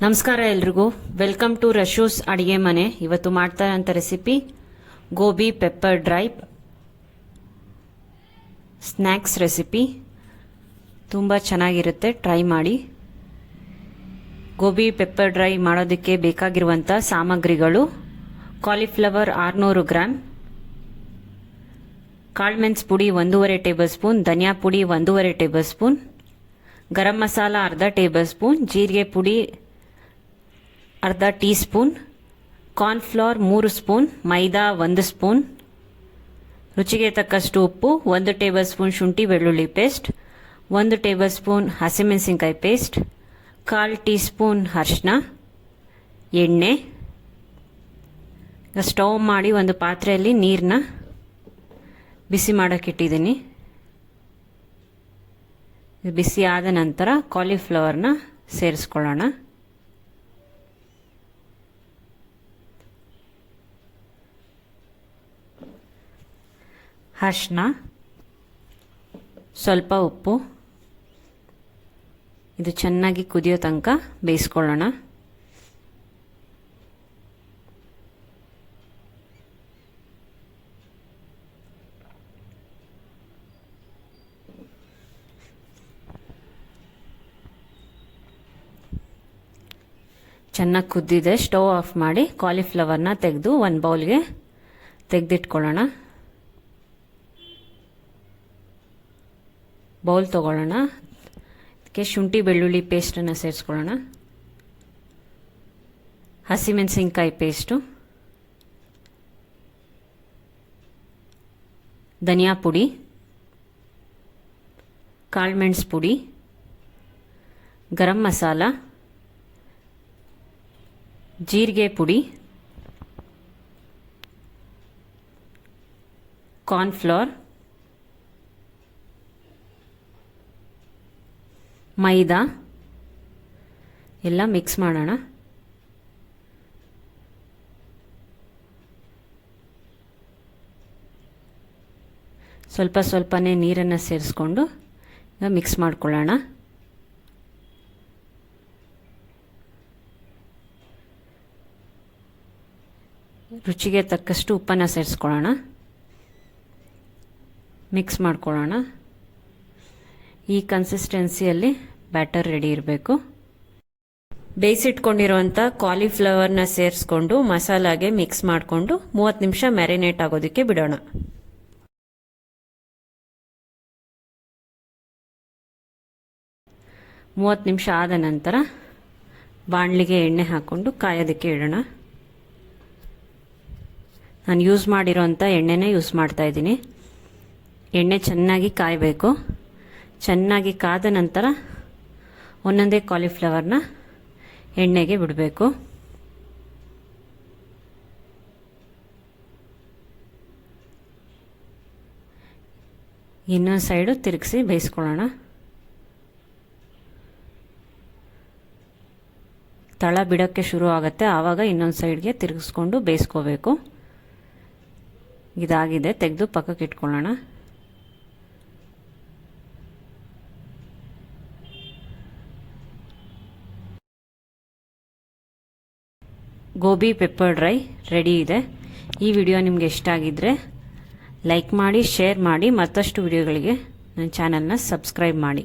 ನಮಸ್ಕಾರ ಎಲ್ರಿಗೂ, welcome to ರಶೂಸ್ ಅಡಿಗೆ ಮನೆ. ಇವತ್ತು ಮಾಡ್ತಾ ಇರೋಂಥ recipe gobi pepper dry snacks recipe. ತುಂಬ ಚೆನ್ನಾಗಿರುತ್ತೆ, ಟ್ರೈ ಮಾಡಿ. ಗೋಬಿ ಪೆಪ್ಪರ್ ಡ್ರೈ ಮಾಡೋದಕ್ಕೆ ಬೇಕಾಗಿರುವಂಥ ಸಾಮಗ್ರಿಗಳು: ಕಾಲಿಫ್ಲವರ್ 600 ಗ್ರಾಮ್, ಕಾಳುಮೆಣಸು ಪುಡಿ 1.5 ಟೇಬಲ್ ಸ್ಪೂನ್, ಧನಿಯಾ ಪುಡಿ 1.5 ಟೇಬಲ್ ಸ್ಪೂನ್, ಗರಂ ಮಸಾಲ ಅರ್ಧ ಟೇಬಲ್ ಸ್ಪೂನ್, ಜೀರಿಗೆ ಪುಡಿ ಅರ್ಧ ಟೀ ಸ್ಪೂನ್, ಕಾರ್ನ್ಫ್ಲವರ್ 3 ಸ್ಪೂನ್, ಮೈದಾ 1 ಸ್ಪೂನ್, ರುಚಿಗೆ ತಕ್ಕಷ್ಟು ಉಪ್ಪು, 1 ಟೇಬಲ್ ಸ್ಪೂನ್ ಶುಂಠಿ ಬೆಳ್ಳುಳ್ಳಿ ಪೇಸ್ಟ್, 1 ಟೇಬಲ್ ಸ್ಪೂನ್ ಹಸಿಮೆಣಸಿನಕಾಯಿ ಪೇಸ್ಟ್, 1/4 ಟೀ ಸ್ಪೂನ್ ಅರಿಶಿನ, ಎಣ್ಣೆ. ಸ್ಟವ್ ಮಾಡಿ ಒಂದು ಪಾತ್ರೆಯಲ್ಲಿ ನೀರನ್ನ ಬಿಸಿ ಮಾಡೋಕ್ಕಿಟ್ಟಿದ್ದೀನಿ. ಬಿಸಿ ಆದ ನಂತರ ಕಾಲಿಫ್ಲವರ್ನ ಸೇರಿಸ್ಕೊಳ್ಳೋಣ. ಅರಿಶಿನ, ಸ್ವಲ್ಪ ಉಪ್ಪು. ಇದು ಚೆನ್ನಾಗಿ ಕುದಿಯೋ ತನಕ ಬೇಯಿಸ್ಕೊಳ್ಳೋಣ. ಚೆನ್ನಾಗಿ ಕುದ್ದಿದೆ. ಸ್ಟವ್ ಆಫ್ ಮಾಡಿ ಕಾಲಿಫ್ಲವರ್ನ ತೆಗೆದು ಒಂದು ಬೌಲ್ಗೆ ತೆಗೆದಿಟ್ಕೊಳ್ಳೋಣ. ಬೌಲ್ ತೊಗೊಳ್ಳೋಣ. ಅದಕ್ಕೆ ಶುಂಠಿ ಬೆಳ್ಳುಳ್ಳಿ ಪೇಸ್ಟನ್ನು ಸೇರಿಸ್ಕೊಳ್ಳೋಣ, ಹಸಿಮೆಣಸಿನ್ಕಾಯಿ ಪೇಸ್ಟು, ಧನಿಯಾ ಪುಡಿ, ಕಾಳುಮೆಣಸು ಪುಡಿ, ಗರಂ ಮಸಾಲ, ಜೀರಿಗೆ ಪುಡಿ, ಕಾರ್ನ್ಫ್ಲವರ್, ಮೈದಾ ಎಲ್ಲ ಮಿಕ್ಸ್ ಮಾಡೋಣ. ಸ್ವಲ್ಪ ಸ್ವಲ್ಪನೇ ನೀರನ್ನು ಸೇರಿಸ್ಕೊಂಡು ಈಗ ಮಿಕ್ಸ್ ಮಾಡ್ಕೊಳ್ಳೋಣ. ರುಚಿಗೆ ತಕ್ಕಷ್ಟು ಉಪ್ಪನ್ನು ಸೇರಿಸ್ಕೊಳ್ಳೋಣ. ಮಿಕ್ಸ್ ಮಾಡ್ಕೊಳ್ಳೋಣ. ಈ ಕನ್ಸಿಸ್ಟೆನ್ಸಿಯಲ್ಲಿ ಬ್ಯಾಟರ್ ರೆಡಿ ಇರಬೇಕು. ಬೇಯಿಸಿಟ್ಕೊಂಡಿರುವಂಥ ಕಾಲಿಫ್ಲವರ್ನ ಸೇರಿಸ್ಕೊಂಡು ಮಸಾಲಾಗೆ ಮಿಕ್ಸ್ ಮಾಡಿಕೊಂಡು 30 ನಿಮಿಷ ಮ್ಯಾರಿನೇಟ್ ಆಗೋದಕ್ಕೆ ಬಿಡೋಣ. ನಿಮಿಷ ಆದ ನಂತರ ಬಾಣಲಿಗೆ ಎಣ್ಣೆ ಹಾಕ್ಕೊಂಡು ಕಾಯೋದಕ್ಕೆ ಇಡೋಣ. ನಾನು ಯೂಸ್ ಮಾಡಿರೋಂಥ ಎಣ್ಣೆನೇ ಯೂಸ್ ಮಾಡ್ತಾ ಇದ್ದೀನಿ. ಎಣ್ಣೆ ಚೆನ್ನಾಗಿ ಕಾಯಬೇಕು. ಚೆನ್ನಾಗಿ ಕಾದ ನಂತರ ಒಂದೊಂದೇ ಕಾಲಿಫ್ಲವರ್ನ ಎಣ್ಣೆಗೆ ಬಿಡಬೇಕು. ಇನ್ನೊಂದು ಸೈಡು ತಿರುಗಿಸಿ ಬೇಯಿಸ್ಕೊಳ್ಳೋಣ. ತಳ ಬಿಡೋಕ್ಕೆ ಶುರು ಆಗುತ್ತೆ, ಆವಾಗ ಇನ್ನೊಂದು ಸೈಡ್ಗೆ ತಿರುಗಿಸ್ಕೊಂಡು ಬೇಯಿಸ್ಕೋಬೇಕು. ಇದಾಗಿದೆ, ತೆಗೆದು ಪಕ್ಕಕ್ಕೆ ಇಟ್ಕೊಳ್ಳೋಣ. ಗೋಬಿ ಪೆಪ್ಪರ್ ಡ್ರೈ ರೆಡಿ ಇದೆ. ಈ ವಿಡಿಯೋ ನಿಮಗೆ ಇಷ್ಟ ಆಗಿದ್ದರೆ ಲೈಕ್ ಮಾಡಿ, ಶೇರ್ ಮಾಡಿ. ಮತ್ತಷ್ಟು ವಿಡಿಯೋಗಳಿಗೆ ನನ್ನ ಚಾನಲ್ನ ಸಬ್ಸ್ಕ್ರೈಬ್ ಮಾಡಿ.